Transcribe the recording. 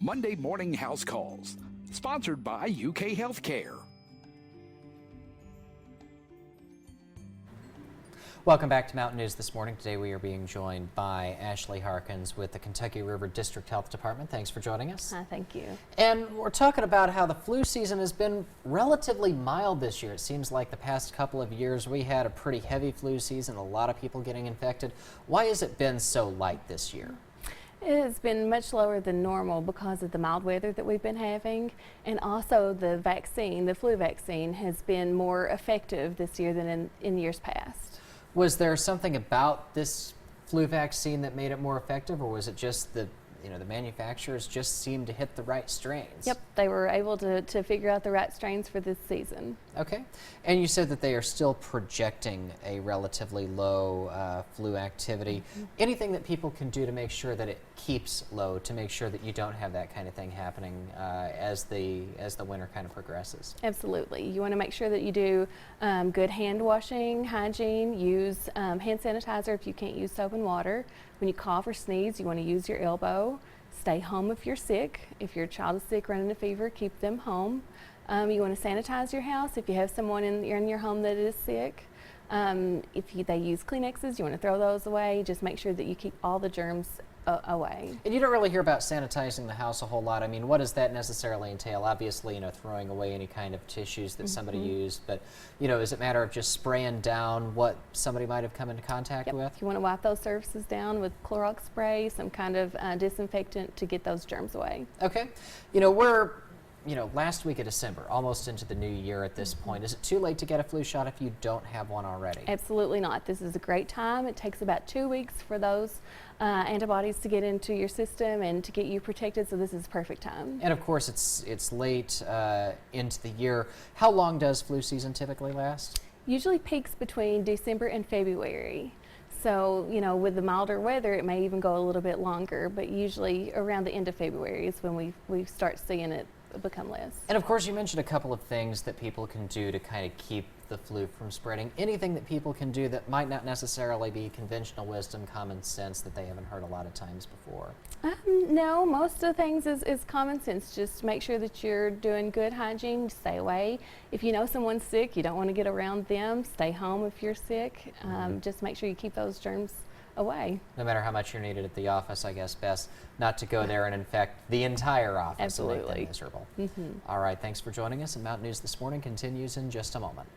Monday Morning House Calls, sponsored by UK Healthcare. Welcome back to Mountain News this morning. Today we are being joined by Ashley Harkins with the Kentucky River District Health Department. Thanks for joining us. Thank you. And we're talking about how the flu season has been relatively mild this year. It seems like the past couple of years we had a pretty heavy flu season, a lot of people getting infected. Why has it been so light this year? It has been much lower than normal because of the mild weather that we've been having, and also the vaccine, the flu vaccine, has been more effective this year than in years past. Was there something about this flu vaccine that made it more effective, or was it just the manufacturers just seemed to hit the right strains? Yep, they were able to figure out the right strains for this season. Okay. And you said that they are still projecting a relatively low flu activity. Anything that people can do to make sure that it keeps low, to make sure that you don't have that kind of thing happening as the winter kind of progresses? Absolutely. You want to make sure that you do good hand washing, hygiene, use hand sanitizer if you can't use soap and water. When you cough or sneeze, you want to use your elbow. Stay home if you're sick. If your child is sick, running a fever, keep them home. You want to sanitize your house if you have someone in your home that is sick. If they use Kleenexes, you want to throw those away. Just make sure that you keep all the germs away. And you don't really hear about sanitizing the house a whole lot. I mean, what does that necessarily entail? Obviously, throwing away any kind of tissues that somebody used, but, is it a matter of just spraying down what somebody might have come into contact with? You want to wipe those surfaces down with Clorox spray, some kind of disinfectant to get those germs away. Okay. We're last week of December, almost into the new year at this point. Is it too late to get a flu shot if you don't have one already? Absolutely not. This is a great time. It takes about 2 weeks for those antibodies to get into your system and to get you protected, so this is perfect time. And of course, it's late into the year. How long does flu season typically last? Usually peaks between December and February. So, with the milder weather, it may even go a little bit longer, but usually around the end of February is when we start seeing it become less. And of course, you mentioned a couple of things that people can do to kind of keep the flu from spreading. Anything that people can do that might not necessarily be conventional wisdom, common sense that they haven't heard a lot of times before? No, most of the things is common sense. Just make sure that you're doing good hygiene. Stay away. If you know someone's sick, you don't want to get around them. Stay home if you're sick. Just make sure you keep those germs away. No matter how much you're needed at the office, I guess best not to go there and infect the entire office. Absolutely. And make them miserable. All right, thanks for joining us, and Mountain News This Morning continues in just a moment.